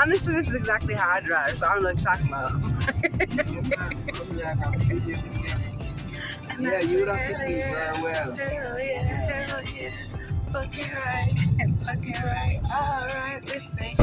Honestly, this is exactly how I drive, so I don't know what you're talking about. Yeah, you would have to do very well. Hell yeah. Fucking right. Fucking right. Alright, let's say.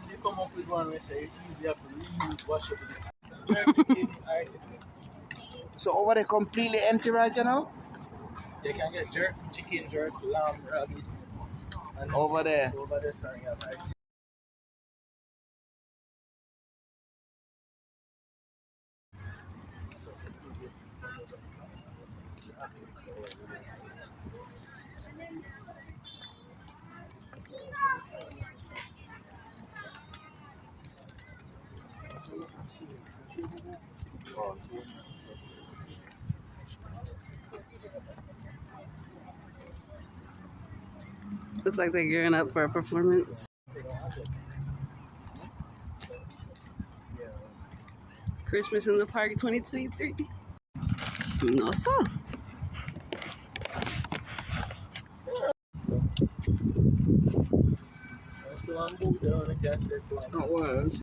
They come up with one where say easier to reuse washable. So over there completely empty right now? They can get jerk, chicken jerk, lamb, rabbit. And Over there. Over there, sorry, actually. Looks like they're gearing up for a performance. Christmas in the Park 2023. No, so. Not once.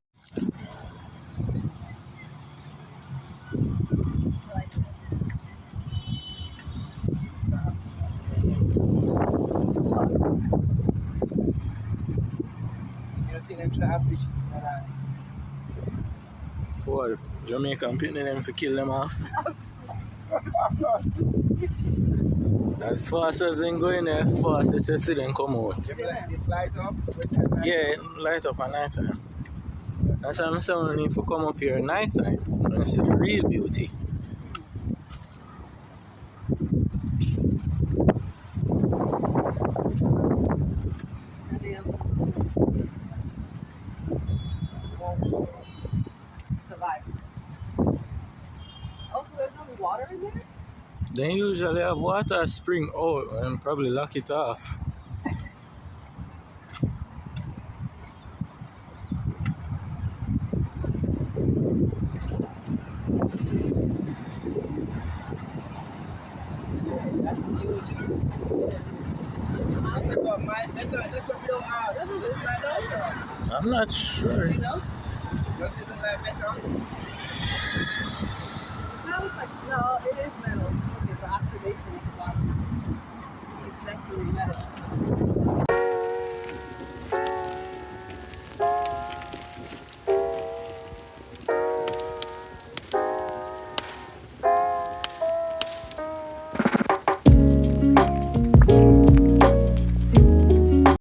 For Jamaican pitting them to kill them off. As fast as they go in there, fast as you see them come out. Yeah, light up at night time. That's why I'm saying we need to come up here at night time. That's the real beauty. Survive. Oh, so there's no water in there? They usually have water spring out and probably lock it off. That's huge. I'm not sure. You know? No, it is metal. Okay, so oxidation is bottom. It's definitely metal.